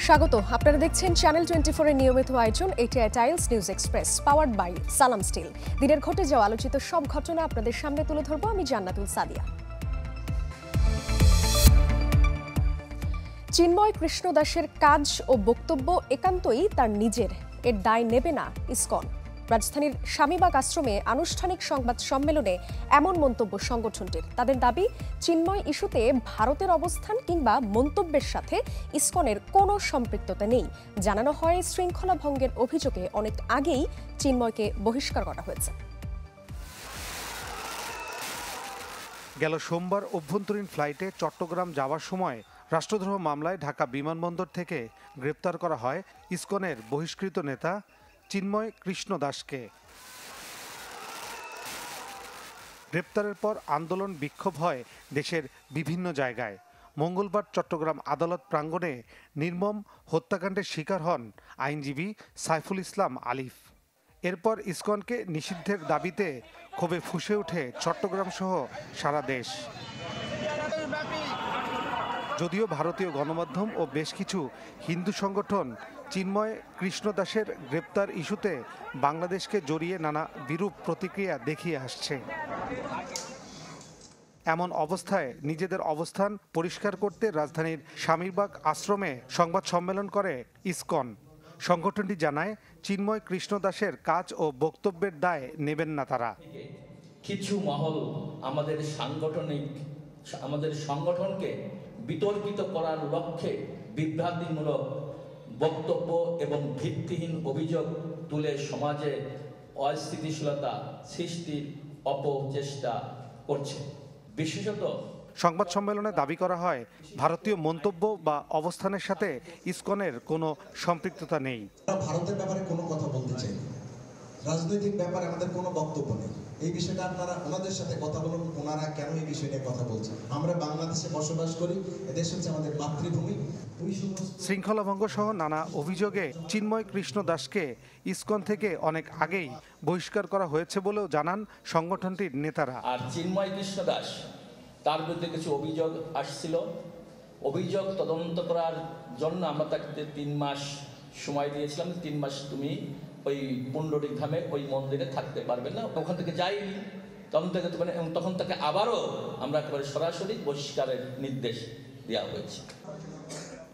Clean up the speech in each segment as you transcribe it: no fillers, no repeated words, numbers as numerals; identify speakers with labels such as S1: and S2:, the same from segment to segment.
S1: স্বাগত। আপনারা দেখছেন চ্যানেল 24 এর নিয়মিত আয়োজন ATI tiles news express powered by Salam steel. দিনের ঘটে যাওয়া আলোচিত সব ঘটনা আপনাদের সামনে তুলে ধরবো আমি জান্নাতুল সাদিয়া। চিন্ময় কৃষ্ণ দাসের কাজ ও বক্তব্য একান্তই তার নিজের, এর দায় নেবে না ইসকন। রাজধানীর স্বামীবাগ আশ্রমে আনুষ্ঠানিক সংবাদ সম্মেলনে এমন মন্তব্য সংগঠনটির। তাদের দাবি, চিন্ময় ইস্যুতে ভারতের অবস্থান কিংবা মন্তব্যের সাথে ইসকনের কোনো সম্পৃক্ততা নেই। জানানো হয়, শৃঙ্খলা ভঙ্গের অভিযোগে অনেক আগেই চিন্ময়কে বহিষ্কার করা হয়েছে।
S2: গেল সোমবার অভ্যন্তরীণ ফ্লাইটে চট্টগ্রাম যাওয়ার সময় রাষ্ট্রদ্রোহ মামলায় ঢাকা বিমানবন্দর থেকে গ্রেপ্তার করা হয় ইসকনের বহিষ্কৃত নেতা চিন্ময় কৃষ্ণ দাসকে। গ্রেপ্তারের পর আন্দোলন বিক্ষোভ হয় দেশের বিভিন্ন জায়গায়। মঙ্গলবার চট্টগ্রাম আদালত প্রাঙ্গণে নির্মম হত্যাকাণ্ডের শিকার হন আইনজীবী সাইফুল ইসলাম আলিফ। এরপর ইসকনকে নিষিদ্ধের দাবিতে ক্ষোভে ফুঁসে ওঠে চট্টগ্রাম সহ সারা দেশ। যদিও ভারতীয় গণমাধ্যম ও বেশ কিছু হিন্দু সংগঠন চিন্ময় কৃষ্ণ দাসের গ্রেপ্তার ইস্যুতে বাংলাদেশকে জড়িয়ে নানা বিরূপ প্রতিক্রিয়া দেখিয়ে আসছে। এমন অবস্থায় নিজেদের অবস্থান পরিষ্কার করতে রাজধানীর স্বামীবাগ আশ্রমে সংবাদ সম্মেলন করে ইসকন। সংগঠনটি জানায়, চিন্ময় কৃষ্ণ দাসের কাজ ও বক্তব্যের দায় নেবেন না তারা।
S3: কিছু মহল আমাদের সংগঠনকে বিতর্কিত করার লক্ষ্যে বিভ্রান্তিমূলক বক্তব্য এবং ভিত্তিহীন অভিযোগ তুলে সমাজে অস্থিতিশীলতা সৃষ্টির অপচেষ্টা করছে। বিশেষত
S2: সংবাদ সম্মেলনে দাবি করা হয়, ভারতীয় মন্তব্য বা অবস্থানের সাথে ইসকনের কোনো সম্পৃক্ততা নেই।
S4: ভারতের ব্যাপারে কোনো কথা বলতে চাই না, রাজনৈতিক ব্যাপারে আমাদের কোনো বক্তব্য নেই। এই বিষয়টা আপনারা ওনাদের সাথে কথা বলুন, ওনারা কেন এই বিষয়টা কথা বলছেন। আমরা বাংলাদেশে বসবাস করি, এদেশ হচ্ছে আমাদের মাতৃভূমি।
S2: শৃঙ্খলা ভঙ্গ সহ নানা অভিযোগে চিন্ময় কৃষ্ণ দাসকে ইসকন থেকে অনেক আগেই বহিষ্কার করা হয়েছে বলেও জানান সংগঠনটির নেতারা।
S3: আর চিন্ময় কৃষ্ণ দাস, তার বিরুদ্ধে কিছু অভিযোগ আসছিল। অভিযোগ তদন্ত করার জন্য আমরা তাকে 3 মাস সময় দিয়েছিলাম। 3 মাস তুমি ওই পুণ্ডরিক ধামে ওই মন্দিরে থাকতে পারবে না। ওখান থেকে যাইনি, তখন তাকে আবারও আমরা একেবারে সরাসরি বহিষ্কারের নির্দেশ দেওয়া হয়েছে।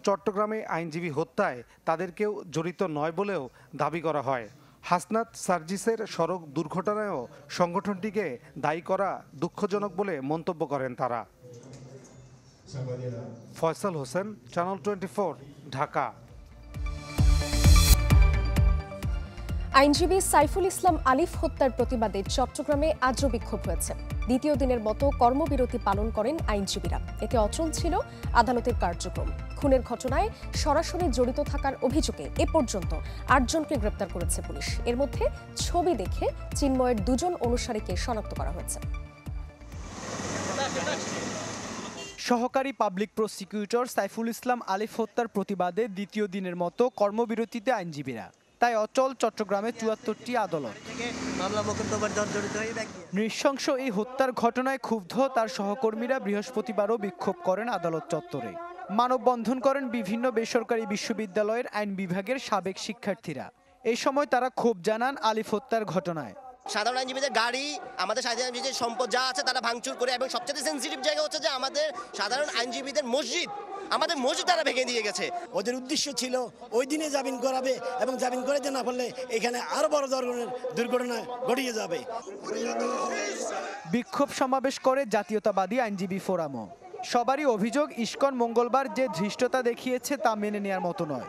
S2: চট্টগ্রামে আইনজীবী হত্যায় তাদের কেউ জড়িত নয় বলেও দাবি করা হয়। হাসনাত সার্জিসের সড়ক দুর্ঘটনায়ও সংগঠনটিকে দায়ী করা দুঃখজনক বলে মন্তব্য করেন তারা। ফয়সাল হোসেন, চ্যানেল 24, ঢাকা।
S1: আইনজীবী সাইফুল ইসলাম আলিফ হত্যার প্রতিবাদে চট্টগ্রামে আজও বিক্ষোভ হয়েছে। দ্বিতীয় দিনের মতো কর্মবিরতি পালন করেন আইনজীবীরা। এতে অচল ছিল আদালতের কার্যক্রম। খুনের ঘটনায় সরাসরি জড়িত থাকার অভিযোগে এ পর্যন্ত 8 জনকে গ্রেপ্তার করেছে পুলিশ। এর মধ্যে ছবি দেখে চিন্ময়ের 2 জন অনুসারীকে শনাক্ত করা হয়েছে।
S5: সহকারী পাবলিক প্রসিকিউটর সাইফুল ইসলাম আলিফ হত্যার প্রতিবাদে দ্বিতীয় দিনের মতো কর্মবিরতিতে আইনজীবীরা। তাই অচল চট্টগ্রামে 74টি আদালত। নৃশংস এই হত্যার ঘটনায় ক্ষুব্ধ তার সহকর্মীরা বৃহস্পতিবারও বিক্ষোভ করেন আদালত চত্বরে। মানববন্ধন করেন বিভিন্ন বেসরকারি বিশ্ববিদ্যালয়ের আইন বিভাগের সাবেক শিক্ষার্থীরা। এই সময় তারা ক্ষোভ জানান আলিফ হত্যার ঘটনায়।
S6: সাধারণ আইনজীবীদের গাড়ি, আমাদের সাধারণ আইনজীবীদের সম্পদ যা আছে তারা ভাঙচুর করে, এবং সবচেয়ে সেন্সিটিভ জায়গা হচ্ছে যে আমাদের সাধারণ আইনজীবীদের আমাদের মসজিদ তারা ভেঙে দিয়ে গেছে।
S7: ওদের উদ্দেশ্য ছিল ওই দিনে জামিন করাবে, এবং জামিন করে না পারলে এখানে আরো বড় ধরনের দুর্ঘটনা ঘটিয়ে যাবে।
S5: বিক্ষোভ সমাবেশ করে জাতীয়তাবাদী আইনজীবী ফোরামও। সবারই অভিযোগ, ইসকন মঙ্গলবার যে ধৃষ্টতা দেখিয়েছে তা মেনে নেওয়ার মতো নয়।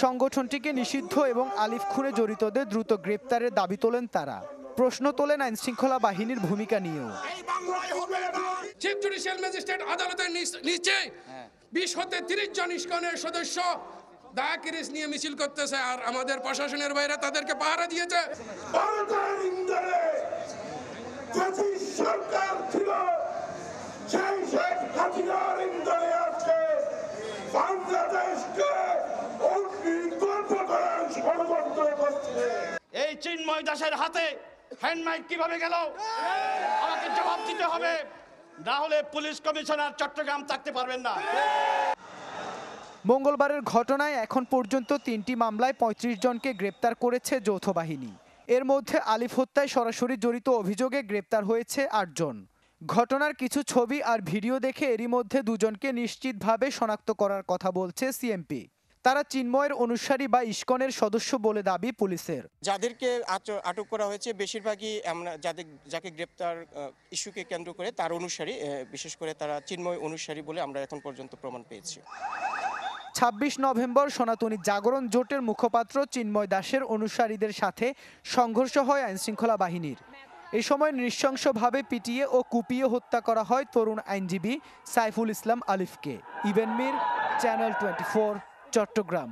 S5: সংগঠনটিকে নিষিদ্ধ এবং আলিফ খুনে জড়িতদের দ্রুত গ্রেপ্তারের দাবি তোলেন তারা। প্রশ্ন তোলেন আইনশৃঙ্খলা বাহিনীর ভূমিকা নিয়েও।
S8: চিফ জুডিশিয়াল ম্যাজিস্ট্রেট আদালতের নিচে 20 হতে 30 জন ইসকনের সদস্য দাকিরিস নিয়ে মিছিল করতেছে, আর আমাদের প্রশাসনের বাইরে তাদেরকে পাহারা দিয়েছে।
S9: সরকার ছিল সেই শেখ হাসিনার ইন্ধনে আজকে বাংলাদেশকে গল্প করার ষড়যন্ত্র করছে।
S10: এই চিন্ময় দাসের হাতে হ্যান্ডমাইক কিভাবে গেল আমাকে জবাব দিতে হবে, না হলে পুলিশ কমিশনার চট্টগ্রাম থাকতে পারবেন না।
S5: মঙ্গলবারের ঘটনায় এখন পর্যন্ত 3টি মামলায় 35 জনকে গ্রেপ্তার করেছে যৌথ বাহিনী। এর মধ্যে আলিফ হত্যায় সরাসরি জড়িত অভিযোগে গ্রেপ্তার হয়েছে 8 জন। ঘটনার কিছু ছবি আর ভিডিও দেখে এরই মধ্যে 2 জনকে নিশ্চিতভাবে শনাক্ত করার কথা বলছে সিএমপি। তারা চিন্ময়ের অনুসারী বা ইসকনের সদস্য বলে দাবি পুলিশের।
S11: যাদেরকে আটক করা হয়েছে বেশিরভাগই যাকে গ্রেপ্তার ইস্যুকে কেন্দ্র করে তার অনুসারী, বিশেষ করে তারা চিন্ময় অনুসারী বলে আমরা এখন পর্যন্ত প্রমাণ পেয়েছি।
S5: 26 নভেম্বর সনাতনী জাগরণ জোটের মুখপাত্র চিন্ময় দাসের অনুসারীদের সাথে সংঘর্ষ হয় আইনশৃঙ্খলা বাহিনীর। এই সময় নৃশংসভাবে পিটিয়ে ও কুপিয়ে হত্যা করা হয় তরুণ আইনজীবী সাইফুল ইসলাম আলিফকে। ইবেন মির, চ্যানেল 24, চট্টগ্রাম।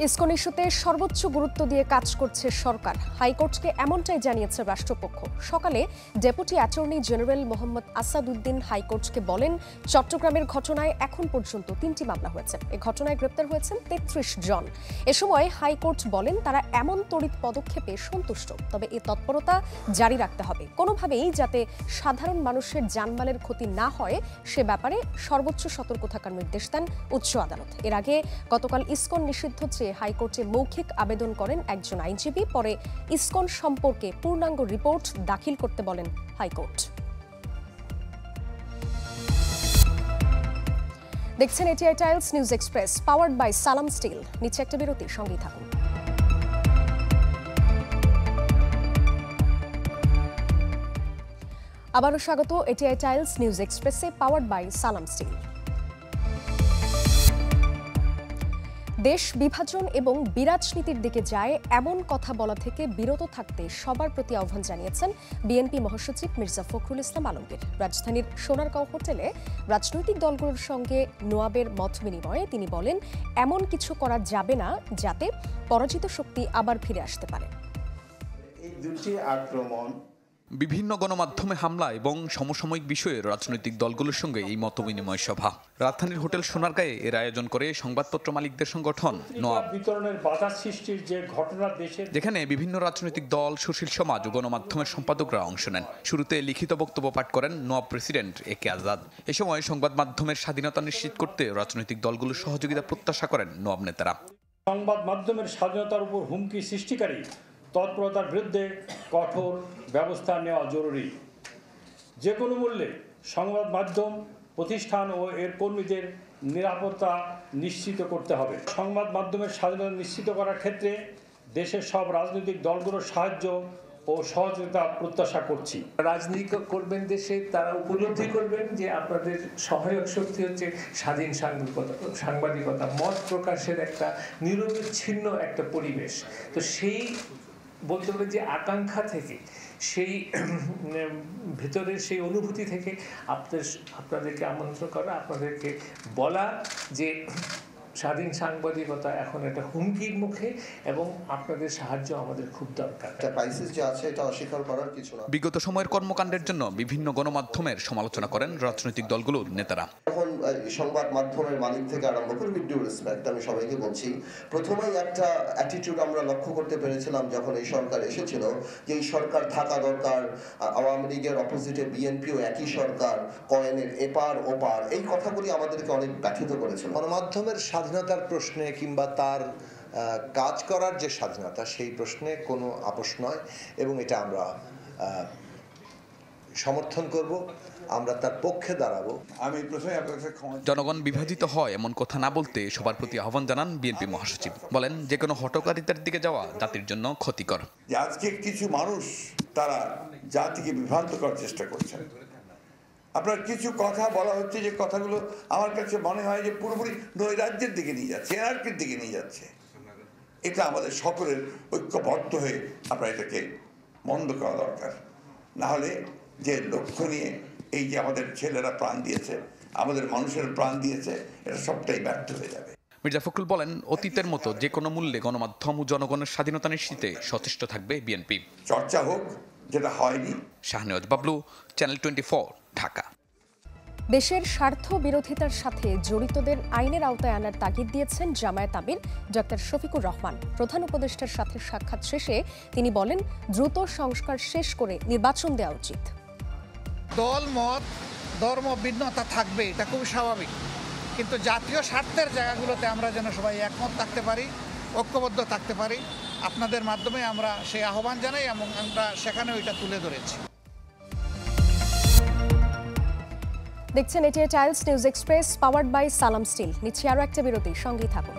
S1: ইসকন ইস্যুতে সর্বোচ্চ গুরুত্ব দিয়ে কাজ করছে সরকার, হাইকোর্টকে এমনটাই জানিয়েছে রাষ্ট্রপক্ষ। সকালে deputy attorney general Mohammad Asaduddin হাইকোর্টকে বলেন, চট্টগ্রামের ঘটনায় এখন পর্যন্ত 3টি মামলা হয়েছে। এই ঘটনায় গ্রেপ্তার হয়েছেন 33 জন। এ সময় হাইকোর্ট বলেন, তারা এমন তড়িৎ পদক্ষেপে সন্তুষ্ট, তবে এই তৎপরতা জারি রাখতে হবে। কোনোভাবেই যাতে সাধারণ মানুষের জানমালের ক্ষতি না হয় সে ব্যাপারে সর্বোচ্চ সতর্ক থাকার নির্দেশ দেন উচ্চ আদালত। এর আগে গতকাল ইসকন নিষিদ্ধ চেয়ে হাইকোর্টে মৌখিক আবেদন করেন একজন আইনজীবী। পরে ইসকন সম্পর্কে পূর্ণাঙ্গ রিপোর্ট দাখিল করতে বলেন হাইকোর্ট। দেখছেন ATI tiles news express, powered by Salam steel. নিচে একটা বিরতি, সঙ্গেই থাকুন। আবারও স্বাগত এটিআই টাইলস নিউজ এক্সপ্রেসে, পাওয়ার্ড বাই সালাম স্টিল। দেশ বিভাজন এবং বিরাজনীতির দিকে যায় এমন কথা বলা থেকে বিরত থাকতে সবার প্রতি আহ্বান জানিয়েছেন বিএনপি মহাসচিব মির্জা ফখরুল ইসলাম আলমগীর। রাজধানীর সোনারগাঁও হোটেলে রাজনৈতিক দলগুলোর সঙ্গে নোয়াবের মত বিনিময়ে তিনি বলেন, এমন কিছু করা যাবে না যাতে পরাজিত শক্তি আবার ফিরে আসতে পারে।
S12: এই দুটি আক্রমণ,
S13: বিভিন্ন গণমাধ্যমে হামলা এবং সমসাময়িক বিষয়ে রাজনৈতিক দলগুলোর সঙ্গে এই মতবিনিময় সভা রাজধানীর হোটেল সোনারগাঁয়ে এর আয়োজন করে সংবাদপত্র মালিকদের সংগঠন নোয়াব
S14: বিতরণের বাধা সৃষ্টির যে ঘটনা দেশে,
S13: যেখানে বিভিন্ন রাজনৈতিক দল, সুশীল সমাজ ও গণমাধ্যমের সম্পাদকরা অংশ নেন। শুরুতে লিখিত বক্তব্য পাঠ করেন নোয়াব প্রেসিডেন্ট একে আজাদ। এ সময় সংবাদ মাধ্যমের স্বাধীনতা নিশ্চিত করতে রাজনৈতিক দলগুলোর সহযোগিতা প্রত্যাশা করেন নোয়াব নেতারা।
S14: সংবাদ মাধ্যমের স্বাধীনতার উপর হুমকি সৃষ্টিকারী তৎপরতার বিরুদ্ধে কঠোর ব্যবস্থা নেওয়া জরুরি। যে কোনো মূল্যে সংবাদ মাধ্যম প্রতিষ্ঠান ও এর কর্মীদের নিরাপত্তা নিশ্চিত করতে হবে। সংবাদ মাধ্যমের স্বাধীনতা নিশ্চিত করার ক্ষেত্রে দেশের সব রাজনৈতিক দলগুলোর সাহায্য ও সহযোগিতা প্রত্যাশা করছি।
S15: রাজনীতি করবেন দেশে, তারা উপলব্ধি করবেন যে আপনাদের সহায়ক শক্তি হচ্ছে স্বাধীন সাংবাদিকতা, মত প্রকাশের একটা নিরবিচ্ছিন্ন একটা পরিবেশ। তো সেই বলতে হবে যে আকাঙ্ক্ষা থেকে, সেই ভেতরের সেই অনুভূতি থেকে আপনাদেরকে আমন্ত্রণ করা, আপনাদেরকে বলা যে স্বাধীন সাংবাদিকতা এখন একটা হুমকির মুখে এবং আপনাদের সাহায্য আমাদের খুব দরকার।
S12: ক্রাইসিস যে আছে এটা অস্বীকার করার কিছু না।
S13: বিগত সময়ের কর্মকাণ্ডের জন্য বিভিন্ন গণমাধ্যমের সমালোচনা করেন রাজনৈতিক দলগুলোর নেতারা।
S12: এখন সংবাদ মাধ্যমের মালিক থেকে আরম্ভ করে উইথ ডিউ রেসপেক্ট আমি সবাইকে বলছি, প্রথমেই একটা অ্যাটিটিউড আমরা লক্ষ্য করতে পেরেছিলাম যখন এই সরকার এসেছিল, যে এই সরকার থাকা দরকার, আওয়ামী লীগের অপোজিটে বিএনপিও একই সরকার, কয়েনের এপার ওপার, এই কথাগুলি আমাদেরকে অনেক ব্যথিত করেছিল।
S16: গণমাধ্যমের স্বাধীনতার প্রশ্নে কিংবা তার কাজ করার যে স্বাধীনতা, সেই প্রশ্নে কোনো আপোষ নয় এবং এটা আমরা সমর্থন করব, আমরা তার পক্ষে দাঁড়াবো।
S12: আমি প্রথমে
S13: জনগণ বিভাজিত হয় এমন কথা না বলতে সবার প্রতি আহ্বান জানান বিএনপি মহাসচিব। বলেন, যে কোনো হটকারিতার দিকে যাওয়া জাতির জন্য ক্ষতিকর।
S17: আজকে কিছু মানুষ তারা জাতিকে বিভ্রান্ত করার চেষ্টা করছেন। আপনার কিছু কথা বলা হচ্ছে, যে কথাগুলো আমার কাছে মনে হয় যে পুরোপুরি নৈরাজ্যের দিকে নিয়ে যাচ্ছে, এনার্কির দিকে নিয়ে যাচ্ছে। এটা আমাদের সকলের ঐক্যবদ্ধ হয়ে আমরা এটাকে বন্ধ করা দরকার। না হলে যে লক্ষ্য নিয়ে এই যে আমাদের ছেলেরা প্রাণ দিয়েছে, আমাদের মানুষের প্রাণ দিয়েছে, এটা সবটাই ব্যর্থ হয়ে যাবে।
S13: মির্জা ফখরুল বলেন, অতীতের মতো যে কোনো মূল্যে গণমাধ্যম ও জনগণের স্বাধীনতা নিশ্চিতে সচেষ্ট থাকবে বিএনপি।
S17: চর্চা হোক, যেটা হয়নি।
S13: শাহনেওয়াজ বাবলু, চ্যানেল 24, ঢাকা।
S1: দেশের স্বার্থ বিরোধিতার সাথে জড়িতদের আইনের আওতায় আনার তাগিদ দিয়েছেন জামায়াত আমির ডক্টর শফিকুর রহমান। প্রধান উপদেষ্টার সাথে সাক্ষাৎ শেষে তিনি বলেন, দ্রুত সংস্কার শেষ করে নির্বাচন দেওয়া উচিত।
S18: দল মত ধর্ম ভিন্নতা থাকবে, এটা খুব স্বাভাবিক, কিন্তু জাতীয় স্বার্থের জায়গাগুলোতে আমরা যেন সবাই একমত থাকতে পারি, ঐক্যবদ্ধ থাকতে পারি। আপনাদের মাধ্যমে আমরা সেই আহ্বান জানাই এবং আমরা সেখানে ওইটা তুলে ধরেছি।
S1: দেখছেন ATI tiles news express, powered by Salam steel. নিচ্ছি আরও একটা বিরতি, সঙ্গেই থাকুন।